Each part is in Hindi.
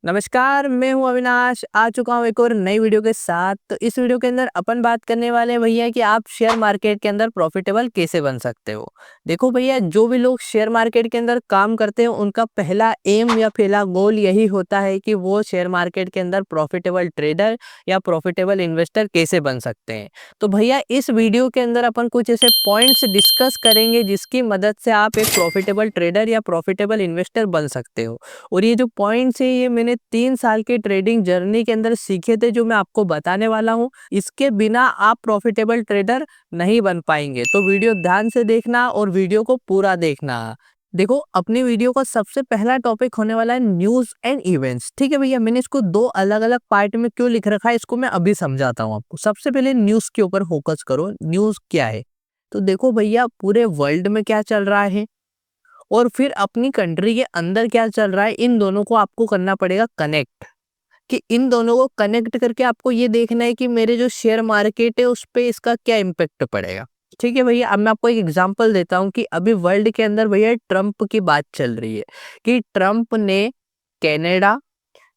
नमस्कार, मैं हूँ अविनाश। आ चुका हूँ एक और नई वीडियो के साथ। तो इस वीडियो के अंदर अपन बात करने वाले हैं भैया कि आप शेयर मार्केट के अंदर प्रॉफिटेबल कैसे बन सकते हो। देखो भैया, जो भी लोग शेयर मार्केट के अंदर काम करते हैं उनका पहला एम या पहला गोल यही होता है कि वो शेयर मार्केट के अंदर प्रॉफिटेबल ट्रेडर या प्रॉफिटेबल इन्वेस्टर कैसे बन सकते हैं। तो भैया, इस वीडियो के अंदर अपन कुछ ऐसे पॉइंट्स डिस्कस करेंगे जिसकी मदद से आप एक प्रॉफिटेबल ट्रेडर या प्रॉफिटेबल इन्वेस्टर बन सकते हो। और ये जो पॉइंट्स है ये मैंने 3 साल के ट्रेडिंग जर्नी के अंदर सीखे थे, जो मैं आपको बताने वाला हूँ। इसके बिना आप प्रॉफिटेबल ट्रेडर नहीं बन पाएंगे। तो वीडियो ध्यान से देखना और वीडियो को पूरा देखना। देखो, अपनी वीडियो का सबसे पहला टॉपिक होने वाला है न्यूज एंड इवेंट्स। ठीक है भैया, मैंने इसको दो अलग अलग पार्ट में क्यों लिख रखा है इसको मैं अभी समझाता हूँ आपको। सबसे पहले न्यूज के ऊपर फोकस करो। न्यूज क्या है? तो देखो भैया, पूरे वर्ल्ड में क्या चल रहा है और फिर अपनी कंट्री के अंदर क्या चल रहा है, इन दोनों को आपको करना पड़ेगा कनेक्ट। कि इन दोनों को कनेक्ट करके आपको ये देखना है कि मेरे जो शेयर मार्केट है उस पे इसका क्या इम्पेक्ट पड़ेगा। ठीक है भैया, अब मैं आपको एक एग्जांपल देता हूँ कि अभी वर्ल्ड के अंदर भैया ट्रम्प की बात चल रही है कि ट्रम्प ने कनाडा,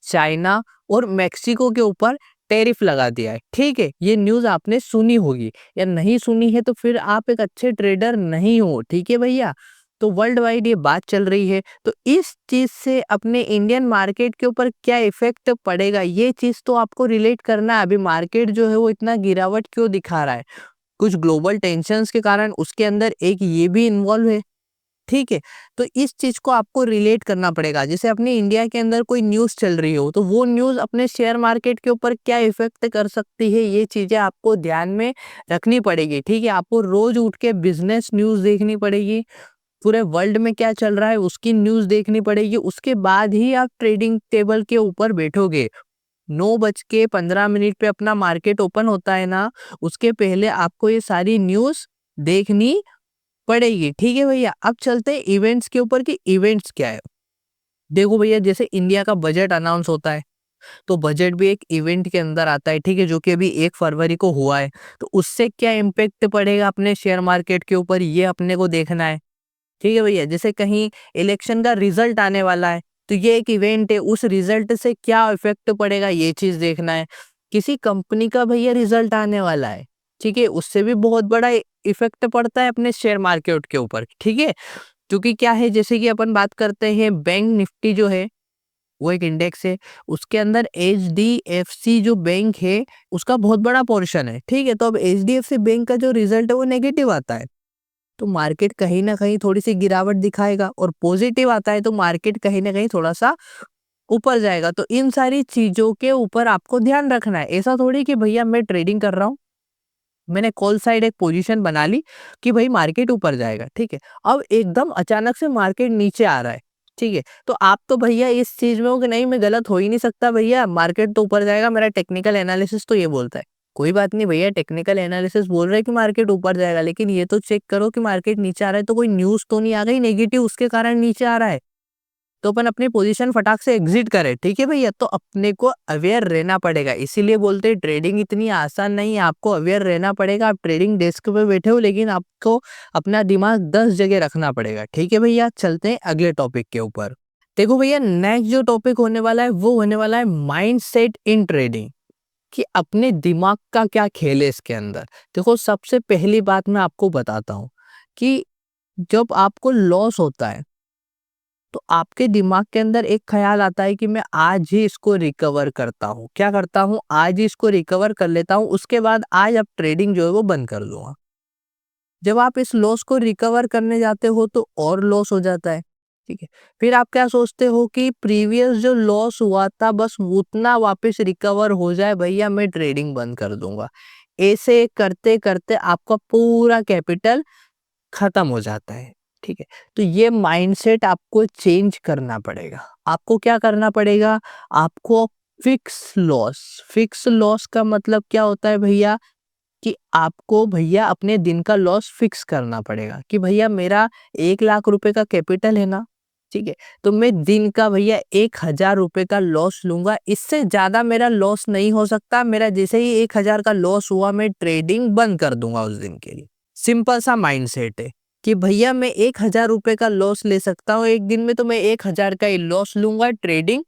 चाइना और मेक्सिको के ऊपर टैरिफ लगा दिया है। ठीक है, ये न्यूज़ आपने सुनी होगी या नहीं सुनी है तो फिर आप एक अच्छे ट्रेडर नहीं हो। ठीक है भैया, तो वर्ल्ड वाइड ये बात चल रही है। तो इस चीज से अपने इंडियन मार्केट के ऊपर क्या इफेक्ट पड़ेगा, ये चीज तो आपको रिलेट करना है। अभी मार्केट जो है वो इतना गिरावट क्यों दिखा रहा है? कुछ ग्लोबल टेंशंस के कारण उसके अंदर एक ये भी इन्वॉल्व है। ठीक है, तो इस चीज को आपको रिलेट करना पड़ेगा। जैसे अपने इंडिया के अंदर कोई न्यूज चल रही हो तो वो न्यूज अपने शेयर मार्केट के ऊपर क्या इफेक्ट कर सकती है, ये चीजें आपको ध्यान में रखनी पड़ेगी। ठीक है, आपको रोज उठ के बिजनेस न्यूज देखनी पड़ेगी, पूरे वर्ल्ड में क्या चल रहा है उसकी न्यूज देखनी पड़ेगी। उसके बाद ही आप ट्रेडिंग टेबल के ऊपर बैठोगे। 9:15 पे अपना मार्केट ओपन होता है ना, उसके पहले आपको ये सारी न्यूज देखनी पड़ेगी। ठीक है भैया, अब चलते हैं इवेंट्स के ऊपर कि इवेंट्स क्या है। देखो भैया, जैसे इंडिया का बजट अनाउंस होता है तो बजट भी एक इवेंट के अंदर आता है। ठीक है, जो कि अभी 1 फरवरी को हुआ है। तो उससे क्या इम्पेक्ट पड़ेगा अपने शेयर मार्केट के ऊपर, ये अपने को देखना है। ठीक है भैया, जैसे कहीं इलेक्शन का रिजल्ट आने वाला है तो ये एक इवेंट है, उस रिजल्ट से क्या इफेक्ट पड़ेगा ये चीज देखना है। किसी कंपनी का भैया रिजल्ट आने वाला है, ठीक है, उससे भी बहुत बड़ा इफेक्ट पड़ता है अपने शेयर मार्केट के ऊपर। ठीक है, क्योंकि क्या है, जैसे कि अपन बात करते हैं बैंक निफ्टी जो है वो एक इंडेक्स है, उसके अंदर HDFC जो बैंक है उसका बहुत बड़ा पोर्शन है। ठीक है, तो अब HDFC बैंक का जो रिजल्ट है वो नेगेटिव आता है तो मार्केट कहीं ना कहीं थोड़ी सी गिरावट दिखाएगा, और पॉजिटिव आता है तो मार्केट कहीं ना कहीं थोड़ा सा ऊपर जाएगा। तो इन सारी चीजों के ऊपर आपको ध्यान रखना है। ऐसा थोड़ी कि भैया मैं ट्रेडिंग कर रहा हूँ, मैंने कॉल साइड एक पोजीशन बना ली कि भाई मार्केट ऊपर जाएगा। ठीक है, अब एकदम अचानक से मार्केट नीचे आ रहा है। ठीक है, तो आप तो भैया इस चीज में हो कि नहीं, मैं गलत हो ही नहीं सकता भैया, मार्केट तो ऊपर जाएगा, मेरा टेक्निकल एनालिसिस तो ये बोलता है। कोई बात नहीं भैया, टेक्निकल एनालिसिस बोल रहा है कि मार्केट ऊपर जाएगा, लेकिन ये तो चेक करो कि मार्केट नीचे आ रहा है तो कोई न्यूज तो नहीं आ गई नेगेटिव उसके कारण नीचे आ रहा है। तो अपन अपनी पोजीशन फटाक से एग्जिट करें। ठीक है भैया, तो अपने को अवेयर रहना पड़ेगा। इसीलिए बोलते हैं ट्रेडिंग इतनी आसान नहीं है, आपको अवेयर रहना पड़ेगा। आप ट्रेडिंग डेस्क पे बैठे हो लेकिन आपको अपना दिमाग 10 जगह रखना पड़ेगा। ठीक है भैया, चलते हैं अगले टॉपिक के ऊपर। देखो भैया, नेक्स्ट जो टॉपिक होने वाला है वो होने वाला है माइंड सेट इन ट्रेडिंग, कि अपने दिमाग का क्या खेल है इसके अंदर। देखो, सबसे पहली बात मैं आपको बताता हूँ कि जब आपको लॉस होता है तो आपके दिमाग के अंदर एक ख्याल आता है कि मैं आज ही इसको रिकवर करता हूँ। क्या करता हूँ? आज ही इसको रिकवर कर लेता हूँ, उसके बाद आज अब ट्रेडिंग जो है वो बंद कर दूंगा। जब आप इस लॉस को रिकवर करने जाते हो तो और लॉस हो जाता है। ठीक है, फिर आप क्या सोचते हो कि प्रीवियस जो लॉस हुआ था बस उतना वापस रिकवर हो जाए, भैया मैं ट्रेडिंग बंद कर दूंगा। ऐसे करते करते आपका पूरा कैपिटल खत्म हो जाता है। ठीक है, तो ये माइंडसेट आपको चेंज करना पड़ेगा। आपको क्या करना पड़ेगा? आपको फिक्स लॉस का मतलब क्या होता है भैया, कि आपको भैया अपने दिन का लॉस फिक्स करना पड़ेगा। कि भैया मेरा 1 लाख रुपए का कैपिटल है ना, ठीक है, तो मैं दिन का भैया 1,000 रुपए का लॉस लूंगा, इससे ज्यादा मेरा लॉस नहीं हो सकता। मेरा जैसे ही 1,000 का लॉस हुआ मैं ट्रेडिंग बंद कर दूंगा उस दिन के लिए। सिंपल सा माइंडसेट है कि भैया मैं 1,000 रुपए का लॉस ले सकता हूँ एक दिन में, तो मैं 1,000 का ही लॉस लूंगा, ट्रेडिंग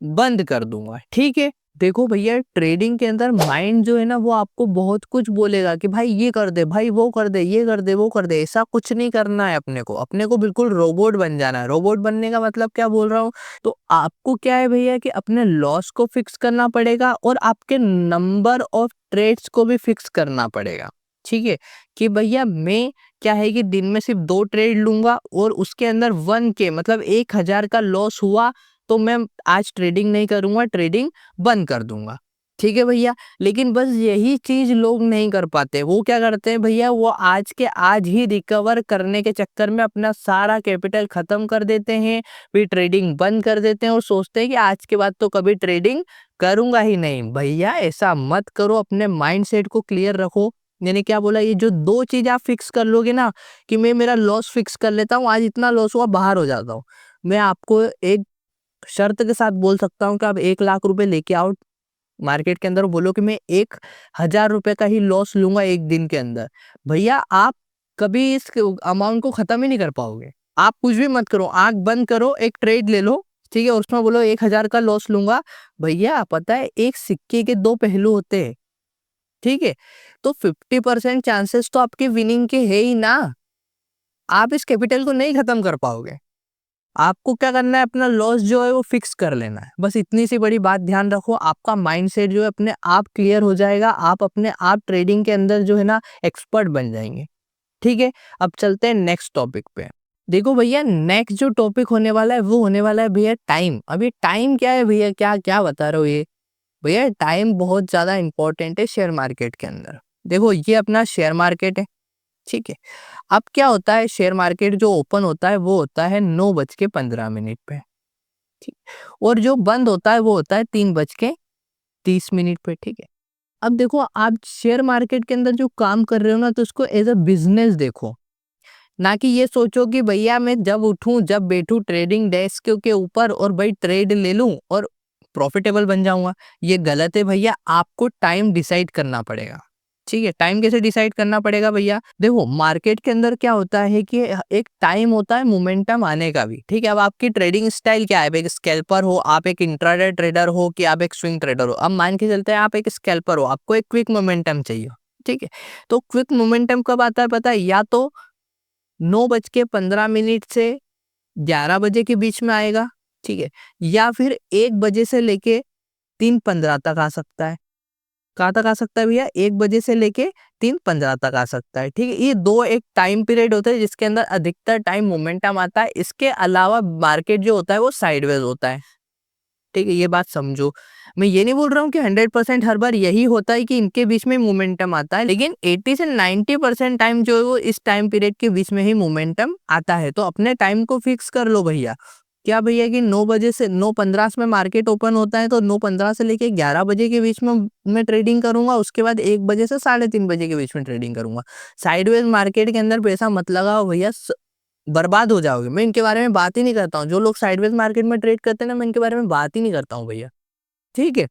बंद कर दूंगा, ठीक है। देखो भैया, ट्रेडिंग के अंदर माइंड जो है ना वो आपको बहुत कुछ बोलेगा कि भाई ये कर दे, भाई वो कर दे, ये कर दे, वो कर दे। ऐसा कुछ नहीं करना है अपने को बिल्कुल रोबोट बन जाना है। रोबोट बनने का मतलब क्या बोल रहा हूँ, तो आपको क्या है भैया कि अपने लॉस को फिक्स करना पड़ेगा और आपके नंबर ऑफ ट्रेड्स को भी फिक्स करना पड़ेगा, ठीक है। कि भैया मैं क्या है कि दिन में सिर्फ 2 ट्रेड लूंगा और उसके अंदर 1K मतलब 1000 का लॉस हुआ तो मैं आज ट्रेडिंग नहीं करूंगा, ट्रेडिंग बंद कर दूंगा, ठीक है भैया। लेकिन बस यही चीज लोग नहीं कर पाते। वो क्या करते हैं भैया, वो आज के आज ही रिकवर करने के चक्कर में अपना सारा कैपिटल खत्म कर देते हैं, फिर ट्रेडिंग बंद कर देते हैं और सोचते हैं कि आज के बाद तो कभी ट्रेडिंग करूंगा ही नहीं। भैया ऐसा मत करो, अपने माइंडसेट को क्लियर रखो। मैंने क्या बोला, ये जो 2 चीज आप फिक्स कर लोगे ना कि मैं मेरा लॉस फिक्स कर लेता हूँ, आज इतना लॉस हुआ बाहर हो जाता हूँ, मैं आपको एक शर्त के साथ बोल सकता हूँ कि आप 1 लाख रुपए लेके आओ मार्केट के अंदर, बोलो कि मैं 1000 रुपए का ही लॉस लूंगा एक दिन के अंदर, भैया आप कभी इस अमाउंट को खत्म ही नहीं कर पाओगे। आप कुछ भी मत करो, आंख बंद करो, एक ट्रेड ले लो, ठीक है, उसमें बोलो 1000 का लॉस लूंगा। भैया पता है एक सिक्के के 2 पहलू होते हैं, ठीक है। तो 50% चांसेस तो आपके विनिंग के है ही ना। आप इस कैपिटल को नहीं खत्म कर पाओगे। आपको क्या करना है, अपना लॉस जो है वो फिक्स कर लेना है, बस इतनी सी बड़ी बात ध्यान रखो। आपका माइंडसेट जो है अपने आप क्लियर हो जाएगा, आप अपने आप ट्रेडिंग के अंदर जो है ना एक्सपर्ट बन जाएंगे, ठीक है। अब चलते हैं नेक्स्ट टॉपिक पे। देखो भैया, नेक्स्ट जो टॉपिक होने वाला है वो होने वाला है भैया टाइम। अभी टाइम क्या है भैया, क्या क्या बता रहे हो ये भैया, टाइम बहुत ज्यादा इंपॉर्टेंट है शेयर मार्केट के अंदर। देखो ये अपना शेयर मार्केट है, ठीक है। अब क्या होता है, शेयर मार्केट जो ओपन होता है वो होता है 9:15 पे, ठीक। और जो बंद होता है वो होता है 3:30 पे, ठीक है। अब देखो, आप शेयर मार्केट के अंदर जो काम कर रहे हो ना, तो उसको एज अ बिजनेस देखो, ना कि ये सोचो कि भैया मैं जब उठूं जब बैठूं ट्रेडिंग डेस्क के ऊपर और भाई ट्रेड ले लूं और प्रॉफिटेबल बन जाऊंगा। ये गलत है भैया, आपको टाइम डिसाइड करना पड़ेगा, ठीक है। टाइम कैसे डिसाइड करना पड़ेगा भैया, देखो मार्केट के अंदर क्या होता है कि एक टाइम होता है मोमेंटम आने का भी, ठीक है। अब आपकी ट्रेडिंग स्टाइल क्या है, आप एक स्कैल्पर हो, आप एक इंट्राडे ट्रेडर हो, कि आप एक स्विंग ट्रेडर हो। अब मान के चलते हैं आप एक स्कैल्पर हो, आपको एक क्विक मोमेंटम चाहिए, ठीक है। तो क्विक मोमेंटम कब आता है पता है, या तो 9:15 से 11 बजे के बीच में आएगा, ठीक है, या फिर 1 बजे से लेके 3:15 तक आ सकता है। कहाँ तक आ सकता है भैया, 1 बजे से लेके 3:15 तक आ सकता है, ठीक है। ये दो एक टाइम पीरियड होता है जिसके अंदर अधिकतर टाइम मोमेंटम आता है। इसके अलावा मार्केट जो होता है वो साइडवेज होता है, ठीक है। ये बात समझो, मैं ये नहीं बोल रहा हूँ कि 100% हर बार यही होता है कि इनके बीच में मोमेंटम आता है, लेकिन 80 से 90% टाइम जो है वो इस टाइम पीरियड के बीच में ही मोमेंटम आता है। तो अपने टाइम को फिक्स कर लो भैया। क्या भैया कि 9 बजे से 9:15 में मार्केट ओपन होता है, तो 9:15 से लेके 11 बजे के बीच में मैं ट्रेडिंग करूंगा। उसके बाद 1 बजे से 3:30 बजे के बीच में ट्रेडिंग करूंगा। साइडवेज मार्केट के अंदर पैसा मत लगाओ भैया, बर्बाद हो जाओगे। मैं इनके बारे में बात ही नहीं करता हूँ, जो लोग साइडवेज मार्केट में ट्रेड करते हैं ना, मैं इनके बारे में बात ही नहीं करता हूँ भैया, ठीक है।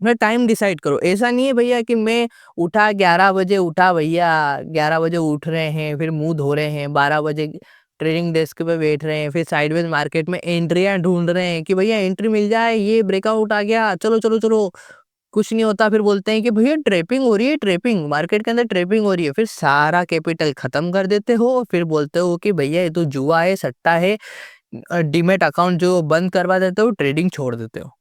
मैं टाइम डिसाइड करो, ऐसा नहीं है भैया कि मैं उठा 11 बजे उठा भैया, 11 बजे उठ रहे हैं, फिर मुंह धो रहे हैं, 12 बजे ट्रेडिंग डेस्क पे बैठ रहे हैं, फिर साइडवेज मार्केट में एंट्रियां ढूंढ रहे हैं कि भैया एंट्री मिल जाए, ये ब्रेकआउट आ गया, चलो चलो चलो, कुछ नहीं होता। फिर बोलते हैं कि भैया ट्रेपिंग हो रही है, ट्रेपिंग मार्केट के अंदर ट्रेपिंग हो रही है, फिर सारा कैपिटल खत्म कर देते हो, फिर बोलते हो कि भैया ये तो जुआ है, सट्टा है, डीमेट अकाउंट जो बंद करवा देते हो, ट्रेडिंग छोड़ देते हो।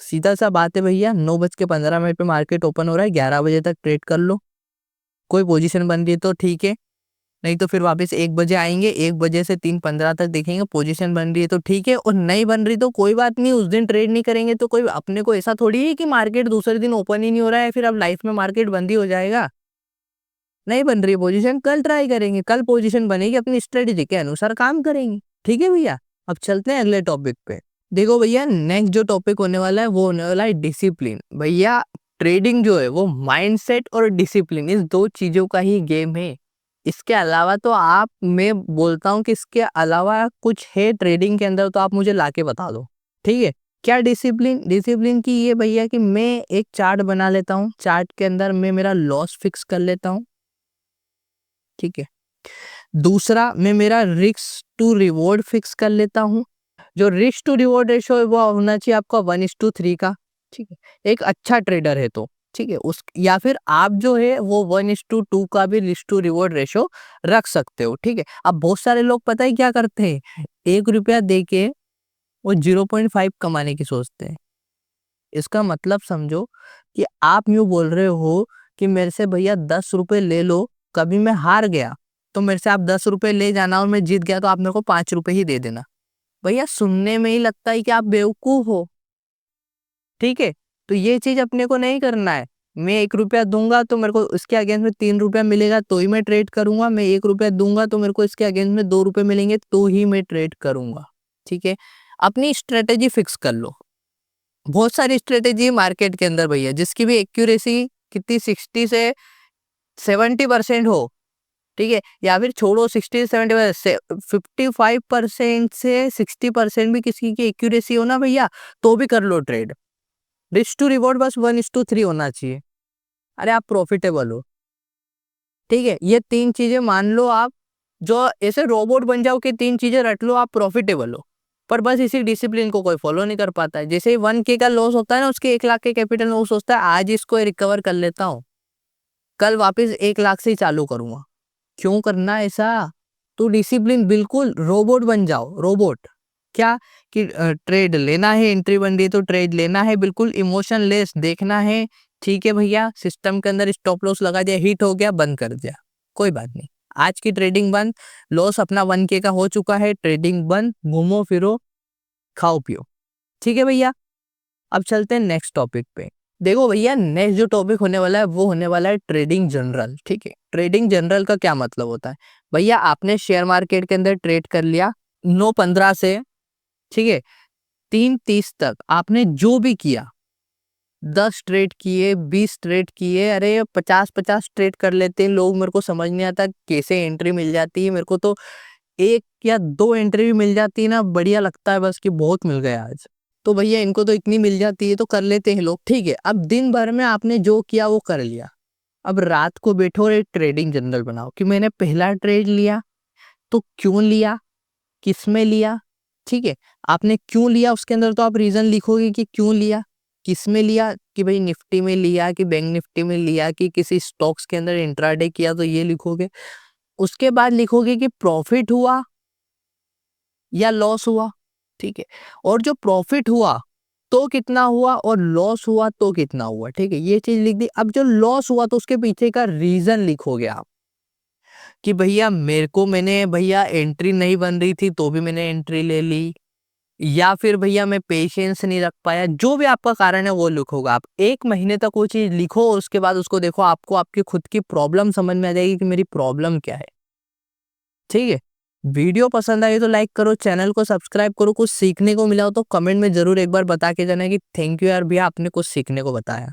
सीधा सा बात है भैया, 9:15 पे मार्केट ओपन हो रहा है, 11 बजे तक ट्रेड कर लो। कोई पोजीशन बन रही है तो ठीक है, नहीं तो फिर वापस 1 बजे आएंगे, 1 बजे से 3:15 तक देखेंगे, पोजीशन बन रही है तो ठीक है, और नहीं बन रही तो कोई बात नहीं, उस दिन ट्रेड नहीं करेंगे तो कोई, अपने को ऐसा थोड़ी है कि मार्केट दूसरे दिन ओपन ही नहीं हो रहा है फिर अब लाइफ में मार्केट बंद ही हो जाएगा। नहीं बन रही है पोजीशन, कल ट्राई करेंगे, कल पोजीशन बनेगी, अपनी स्ट्रेटेजी के अनुसार काम करेंगे, ठीक है भैया। अब चलते हैं अगले टॉपिक पे। देखो भैया, नेक्स्ट जो टॉपिक होने वाला है वो होने वाला है डिसिप्लिन। भैया ट्रेडिंग जो है वो माइंडसेट और डिसिप्लिन, इस 2 चीजों का ही गेम है। इसके अलावा तो आप, मैं बोलता हूँ कि इसके अलावा कुछ है ट्रेडिंग के अंदर तो आप मुझे लाके बता दो, ठीक है। क्या डिसिप्लिन, डिसिप्लिन की ये भैया कि मैं एक चार्ट बना लेता हूँ, चार्ट के अंदर मैं मेरा लॉस फिक्स कर लेता हूँ, ठीक है। दूसरा, मैं मेरा रिस्क टू रिवॉर्ड फिक्स कर लेता हूँ। जो रिस्क टू रिवॉर्ड रेशो है वो होना चाहिए आपका 1:3 का, ठीक है, एक अच्छा ट्रेडर है तो, ठीक है, उस या फिर आप जो है वो 1:2 का भी रिस्क टू रिवॉर्ड रेशो रख सकते हो, ठीक है। अब बहुत सारे लोग पता है क्या करते हैं, 1 रुपया दे के वो 0.5 कमाने की सोचते हैं। इसका मतलब समझो कि आप यूँ बोल रहे हो कि मेरे से भैया 10 रुपए ले लो, कभी मैं हार गया तो मेरे से आप 10 रुपए ले जाना और मैं जीत गया तो आप मेरे को 5 रुपए ही दे देना। भैया सुनने में ही लगता है कि आप बेवकूफ हो, ठीक है? तो ये चीज़ अपने को नहीं करना है। मैं 1 रुपया दूँगा तो मेरे को उसके अगेंस्ट में 3 रुपया मिलेगा तो ही मैं ट्रेड करूँगा, मैं 1 रुपया दूँगा तो मेरे को इसके अगेंस्ट में 2 रुपए मिलेंगे तो ही मैं ट्रेड करूँगा, ठीक है? अपनी स्ट्रैटेजी फिक्स कर लो। बहुत सारी स्ट्रेटेजी है मार्केट के अंदर भैया जिसकी भी एक्यूरेसी कितनी 60 से 70% हो, ठीक है, या फिर छोड़ो 60 से 70 55% से 60% भी किसी की एक्यूरेसी हो ना भैया तो भी कर लो ट्रेड। रिस्क टू रिवॉर्ड बस 1:3 होना चाहिए। अरे आप प्रॉफिटेबल हो, ठीक है, ये 3 चीजें मान लो आप, जो ऐसे रोबोट बन जाओ कि 3 चीजें रट लो आप प्रॉफिटेबल हो। पर बस इसी डिसिप्लिन को कोई फॉलो नहीं कर पाता है। जैसे ही 1K का लॉस होता है ना, उसके 1 लाख के कैपिटल में वो सोचता है आज इसको रिकवर कर लेता हूँ, कल वापस 1 लाख से ही चालू करूंगा। क्यों करना ऐसा? तो डिसिप्लिन, बिल्कुल रोबोट बन जाओ, रोबोट। क्या कि ट्रेड लेना है, एंट्री बन रही है तो ट्रेड लेना है, बिल्कुल इमोशनलेस देखना है, ठीक है भैया, सिस्टम के अंदर स्टॉप लॉस लगा दिया, हिट हो गया, बंद कर दिया, कोई बात नहीं। आज की ट्रेडिंग बंद, लॉस अपना 1K का हो चुका है, ट्रेडिंग बंद, घूमो फिरो, खाओ पियो, ठीक है भैया। अब चलते हैं नेक्स्ट टॉपिक पे। देखो भैया, नेक्स्ट जो टॉपिक होने वाला है वो होने वाला है ट्रेडिंग जनरल, ठीक है। ट्रेडिंग जनरल का क्या मतलब होता है? भैया आपने शेयर मार्केट के अंदर ट्रेड कर लिया 9:15 से, ठीक है, 3:30 तक आपने जो भी किया, 10 ट्रेड किए, 20 ट्रेड किए, अरे 50-50 ट्रेड कर लेते हैं लोग, मेरे को समझ नहीं आता कैसे एंट्री मिल जाती है। मेरे को तो 1 या 2 एंट्री भी मिल जाती है ना, बढ़िया लगता है, बस कि बहुत मिल गया आज। तो भैया इनको तो इतनी मिल जाती है तो कर लेते हैं लोग, ठीक है। अब दिन भर में आपने जो किया वो कर लिया। अब रात को बैठो और एक ट्रेडिंग जनरल बनाओ कि मैंने पहला ट्रेड लिया तो क्यों लिया, किस में लिया, ठीक है। आपने क्यों लिया उसके अंदर तो आप रीजन लिखोगे कि क्यों लिया, किस में लिया, कि भाई निफ्टी में लिया, कि बैंक निफ्टी में लिया, कि किसी स्टॉक्स के अंदर इंट्राडे किया तो ये लिखोगे। उसके बाद लिखोगे कि प्रॉफिट हुआ या लॉस हुआ, ठीक है। और जो प्रॉफिट हुआ तो कितना हुआ और लॉस हुआ तो कितना हुआ, ठीक है, ये चीज लिख दी। अब जो लॉस हुआ तो उसके पीछे का रीजन लिखोगे आप कि भैया मैंने भैया एंट्री नहीं बन रही थी तो भी मैंने एंट्री ले ली, या फिर भैया मैं पेशेंस नहीं रख पाया, जो भी आपका कारण है वो लिखोगे आप। 1 महीने तक वो चीज लिखो, उसके बाद उसको देखो, आपको आपकी खुद की प्रॉब्लम समझ में आ जाएगी कि मेरी प्रॉब्लम क्या है, ठीक है। वीडियो पसंद आई तो लाइक करो, चैनल को सब्सक्राइब करो। कुछ सीखने को मिला हो तो कमेंट में जरूर एक बार बता के जाना कि थैंक यू यार भैया आपने कुछ सीखने को बताया।